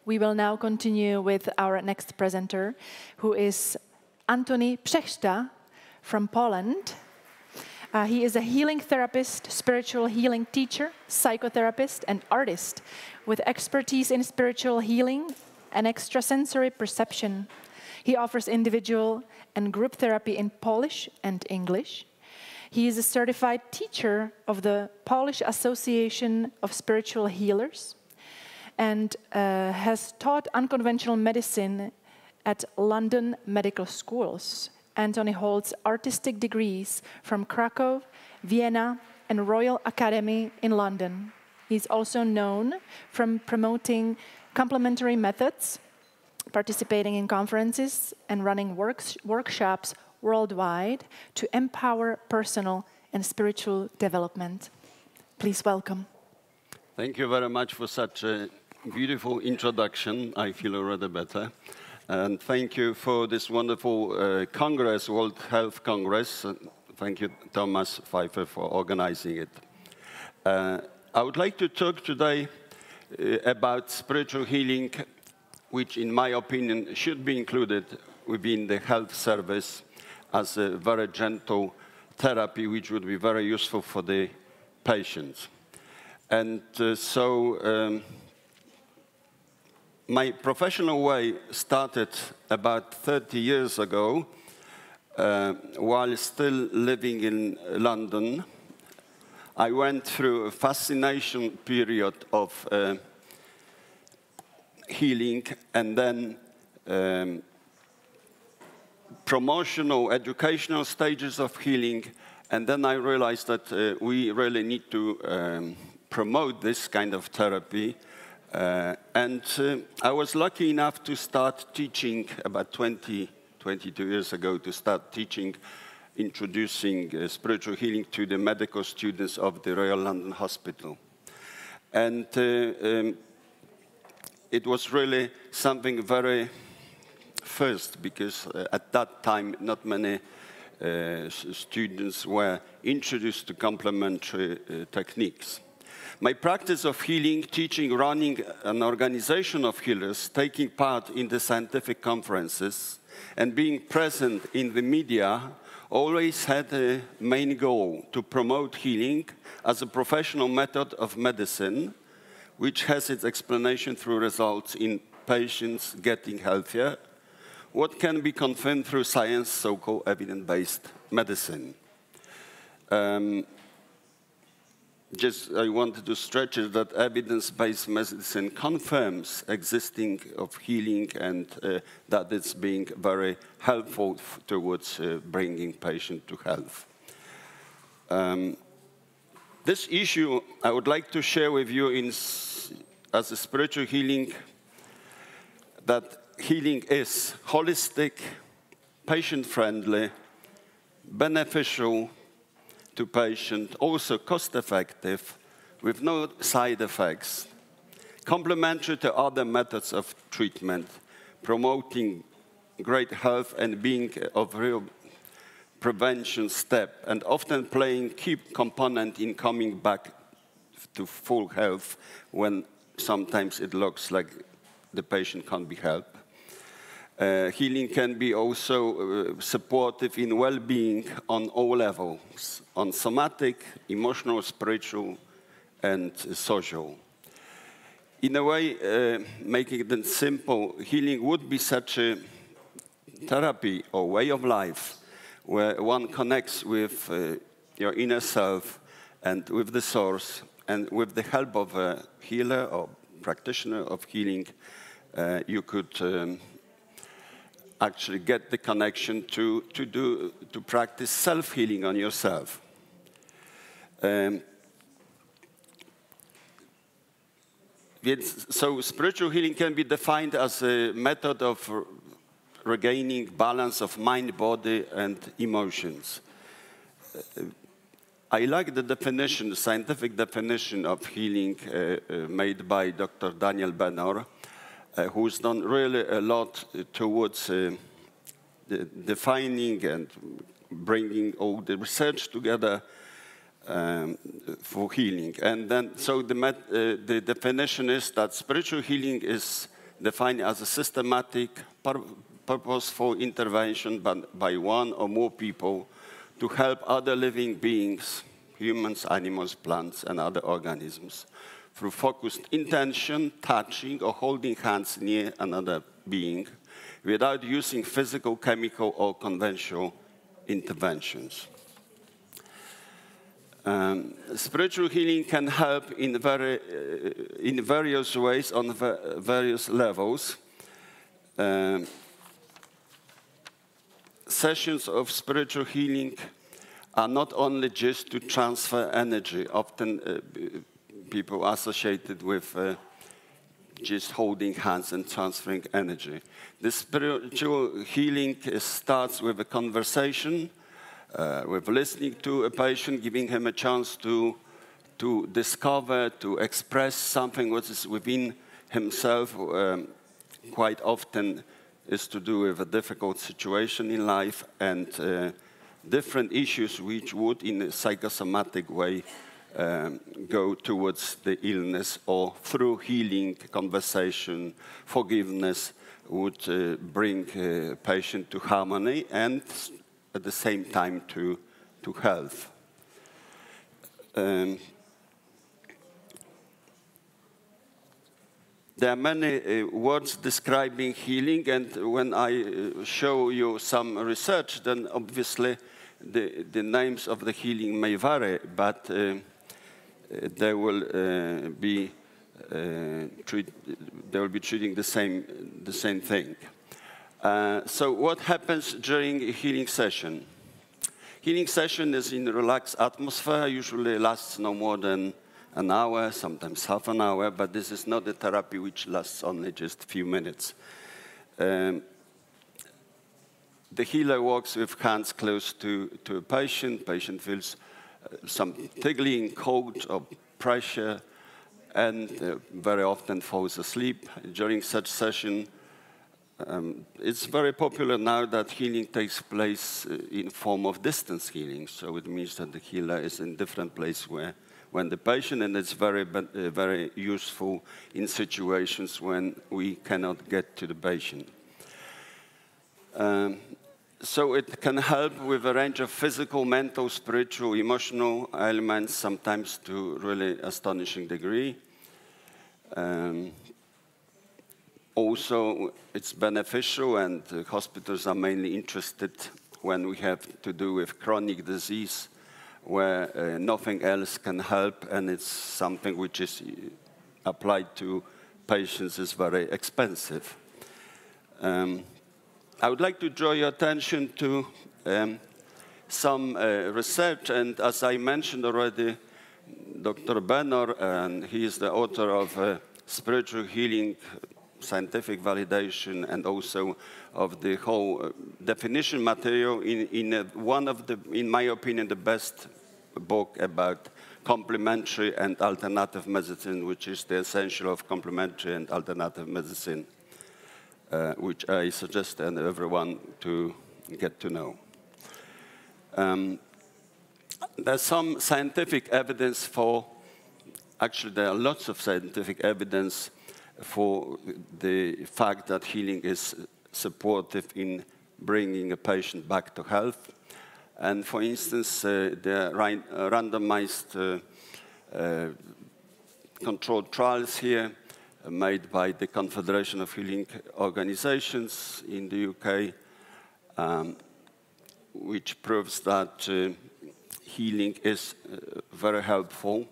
We will now continue with our next presenter, who is Antoni Przechrzta from Poland. He is a healing therapist, spiritual healing teacher, psychotherapist, and artist with expertise in spiritual healing and extrasensory perception. He offers individual and group therapy in Polish and English. He is a certified teacher of the Polish Association of Spiritual Healers and has taught unconventional medicine at London medical schools. Antoni holds artistic degrees from Krakow, Vienna, and Royal Academy in London. He's also known from promoting complementary methods, participating in conferences, and running workshops worldwide to empower personal and spiritual development. Please welcome. Thank you very much for such a beautiful introduction. I feel already better. And thank you for this wonderful Congress, World Health Congress. Thank you, Thomas Pfeiffer, for organizing it. I would like to talk today about spiritual healing, which, in my opinion, should be included within the health service as a very gentle therapy, which would be very useful for the patients. And my professional way started about 30 years ago while still living in London. I went through a fascination period of healing and then promotional, educational stages of healing. And then I realized that we really need to promote this kind of therapy. I was lucky enough to start teaching about 22 years ago, to start teaching, introducing spiritual healing to the medical students of the Royal London Hospital. And it was really something very first, because at that time not many students were introduced to complementary techniques. My practice of healing, teaching, running an organization of healers, taking part in the scientific conferences, and being present in the media always had a main goal: to promote healing as a professional method of medicine, which has its explanation through results in patients getting healthier, what can be confirmed through science, so-called evidence-based medicine. I wanted to stretch it that evidence-based medicine confirms existing of healing and that it's being very helpful towards bringing patient to health. This issue I would like to share with you as a spiritual healing, that healing is holistic, patient-friendly, beneficial to patient, also cost-effective, with no side effects, complementary to other methods of treatment, promoting great health and being of real prevention step, and often playing key component in coming back to full health when sometimes it looks like the patient can't be helped. Healing can be also supportive in well-being on all levels, on somatic, emotional, spiritual, and social. In a way, making it simple, healing would be such a therapy or way of life where one connects with your inner self and with the source, and with the help of a healer or practitioner of healing, you could actually get the connection to practice self-healing on yourself. So spiritual healing can be defined as a method of regaining balance of mind, body, and emotions. I like the definition, the scientific definition of healing made by Dr. Daniel Benor, who's done really a lot towards defining and bringing all the research together for healing. And then, so the definition is that spiritual healing is defined as a systematic, purposeful intervention by one or more people to help other living beings, humans, animals, plants, and other organisms, through focused intention, touching, or holding hands near another being, without using physical, chemical, or conventional interventions. Spiritual healing can help in various ways on various levels. Sessions of spiritual healing are not only just to transfer energy. Often people associated with just holding hands and transferring energy. The spiritual healing starts with a conversation, with listening to a patient, giving him a chance to discover, to express something which is within himself. Quite often is to do with a difficult situation in life and different issues which would, in a psychosomatic way, go towards the illness, or through healing, conversation, forgiveness, would bring a patient to harmony and at the same time to health. There are many words describing healing, and when I show you some research, then obviously the names of the healing may vary, but they will be treating the same thing. So what happens during a healing session? Healing session is in a relaxed atmosphere, usually lasts no more than an hour, sometimes half an hour, but this is not a therapy which lasts only just a few minutes. The healer walks with hands close to a patient. Patient feels some tingling, cold, or pressure, and very often falls asleep. During such session, it's very popular now that healing takes place in form of distance healing. So it means that the healer is in a different place when the patient, and it's very useful in situations when we cannot get to the patient. So it can help with a range of physical, mental, spiritual, emotional elements, sometimes to really astonishing degree. Also, it's beneficial, and hospitals are mainly interested when we have to do with chronic disease, where nothing else can help, and it's something which is applied to patients is very expensive. I would like to draw your attention to some research, and as I mentioned already, Dr. Benor, and he is the author of Spiritual Healing, Scientific Validation, and also of the whole definition material in one of the, in my opinion, the best book about complementary and alternative medicine, which is the essential of complementary and alternative medicine, which I suggest and everyone to get to know. There's some scientific evidence for, actually there are lots of scientific evidence for the fact that healing is supportive in bringing a patient back to health. And for instance, the randomized controlled trials here made by the Confederation of Healing Organizations in the UK, which proves that healing is very helpful.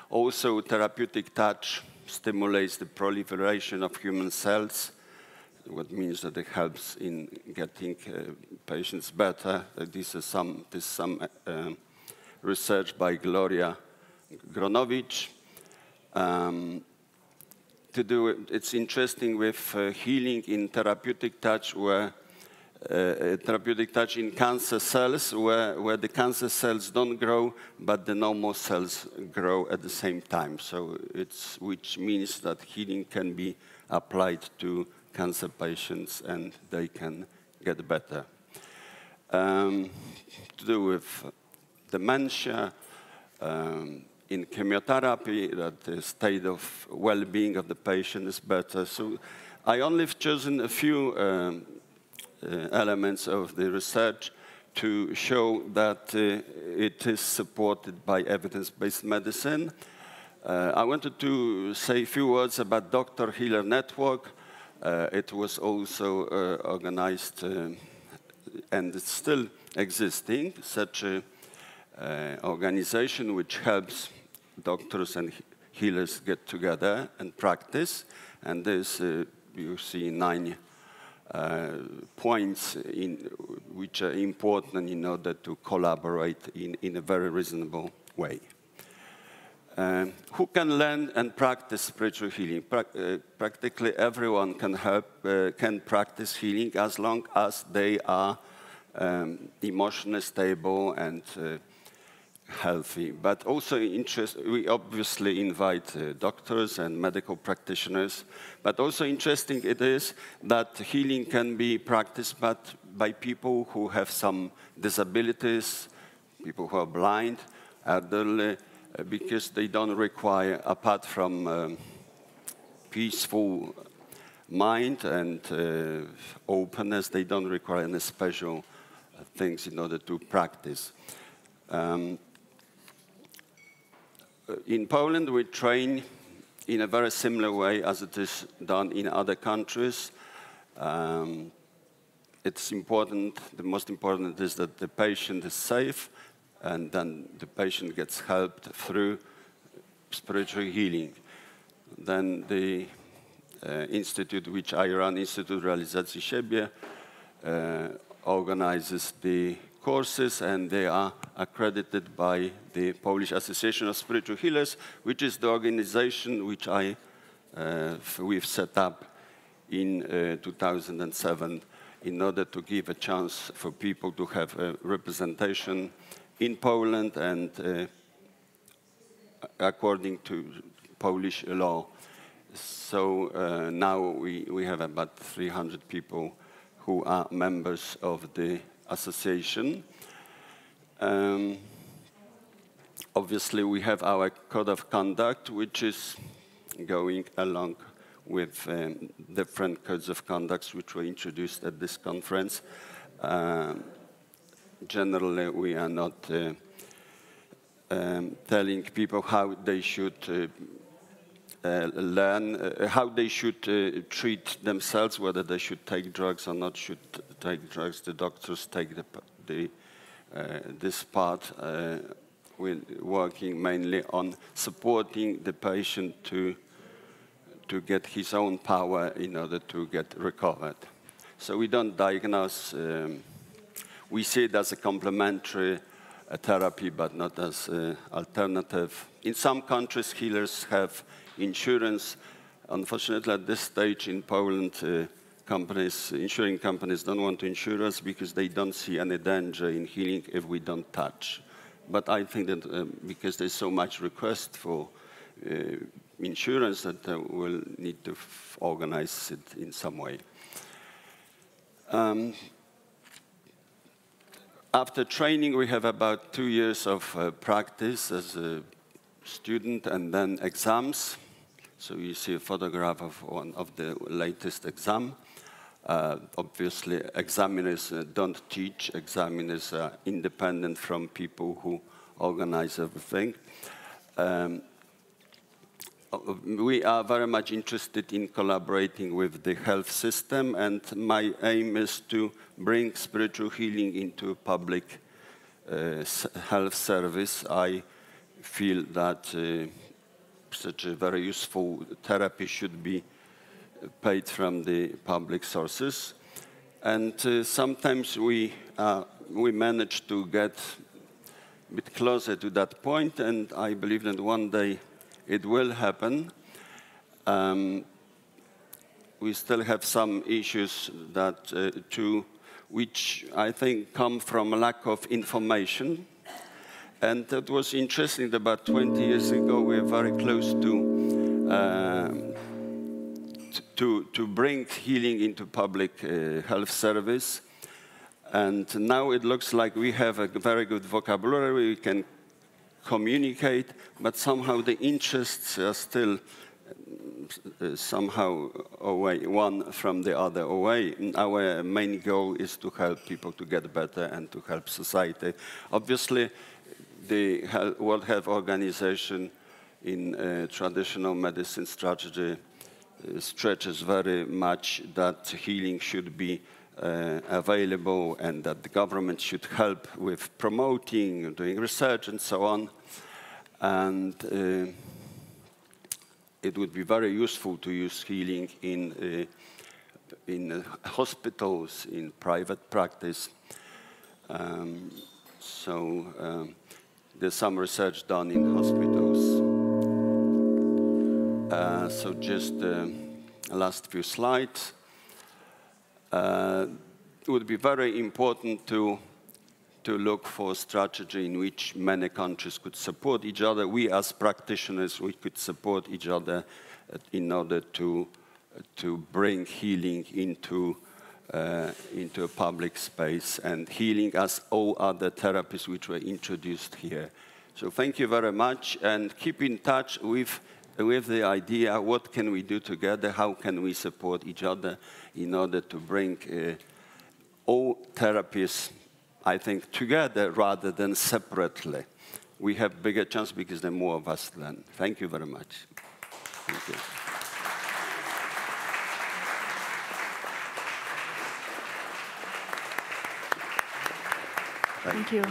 Also, therapeutic touch stimulates the proliferation of human cells, what means that it helps in getting patients better. This is some research by Gloria Gronovich. It's interesting with healing in therapeutic touch, where therapeutic touch in cancer cells, where the cancer cells don't grow, but the normal cells grow at the same time. So which means that healing can be applied to cancer patients and they can get better. To do with dementia, in chemotherapy, that the state of well-being of the patient is better. So I only have chosen a few elements of the research to show that it is supported by evidence-based medicine. I wanted to say a few words about Doctor Healer Network. It was also organized and it's still existing, such an organization which helps doctors and healers get together and practice. And there's, you see, 9 points which are important in order to collaborate in a very reasonable way. Who can learn and practice spiritual healing? Practically everyone can practice healing as long as they are emotionally stable and healthy. But also we obviously invite doctors and medical practitioners. But also interesting it is that healing can be practiced by people who have some disabilities, people who are blind, elderly, because they don't require, apart from peaceful mind and openness, they don't require any special things in order to practice. In Poland, we train in a very similar way as it is done in other countries. It's important, the most important is that the patient is safe, and then the patient gets helped through spiritual healing. Then the institute which I run, Instytut Realizacji Siebie, organizes the courses, and they are accredited by the Polish Association of Spiritual Healers, which is the organization which we've set up in 2007 in order to give a chance for people to have a representation in Poland and according to Polish law. So now we have about 300 people who are members of the association. Obviously, we have our code of conduct, which is going along with different codes of conduct which were introduced at this conference. Generally, we are not telling people how they should learn, how they should treat themselves, whether they should take drugs or not should take drugs. The doctors take this part. We're working mainly on supporting the patient to get his own power in order to get recovered. So we don't diagnose. We see it as a complementary therapy, but not as an alternative. In some countries, healers have insurance. Unfortunately, at this stage in Poland, insuring companies don't want to insure us because they don't see any danger in healing if we don't touch. But I think that because there's so much request for insurance that we'll need to organize it in some way. After training, we have about 2 years of practice as a student and then exams. So you see a photograph of one of the latest exam. Obviously, examiners don't teach. Examiners are independent from people who organize everything. We are very much interested in collaborating with the health system, and my aim is to bring spiritual healing into public health service. I feel that such a very useful therapy should be paid from the public sources. And sometimes we manage to get a bit closer to that point, and I believe that one day it will happen. We still have some issues which I think come from a lack of information. And that was interesting. About 20 years ago, we were very close to bring healing into public health service. And now it looks like we have a very good vocabulary. We can communicate, but somehow the interests are still somehow away, one from the other away. Our main goal is to help people to get better and to help society. Obviously, the World Health Organization in traditional medicine strategy stretches very much that healing should be available and that the government should help with promoting, doing research and so on. And it would be very useful to use healing in hospitals, in private practice. There's some research done in hospitals. So just last few slides. It would be very important to look for a strategy in which many countries could support each other. We as practitioners, we could support each other in order to bring healing into a public space, and healing as all other therapies which were introduced here. So thank you very much, and keep in touch with the idea, what can we do together, how can we support each other in order to bring all therapies, I think, together rather than separately. We have bigger chance because there are more of us then. Thank you very much. Thank you. Thank you.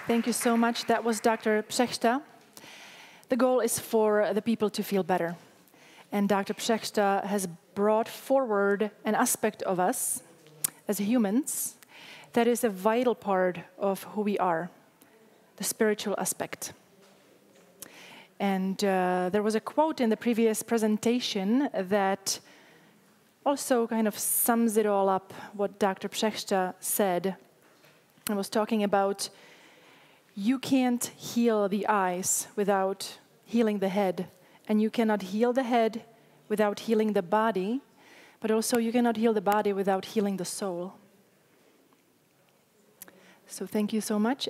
Thank you so much. That was Dr. Przechrzta. The goal is for the people to feel better. And Dr. Przechrzta has brought forward an aspect of us as humans that is a vital part of who we are, the spiritual aspect. And there was a quote in the previous presentation that also kind of sums it all up, what Dr. Przechrzta said. I was talking about you can't heal the eyes without healing the head, and you cannot heal the head without healing the body, but also you cannot heal the body without healing the soul. So thank you so much.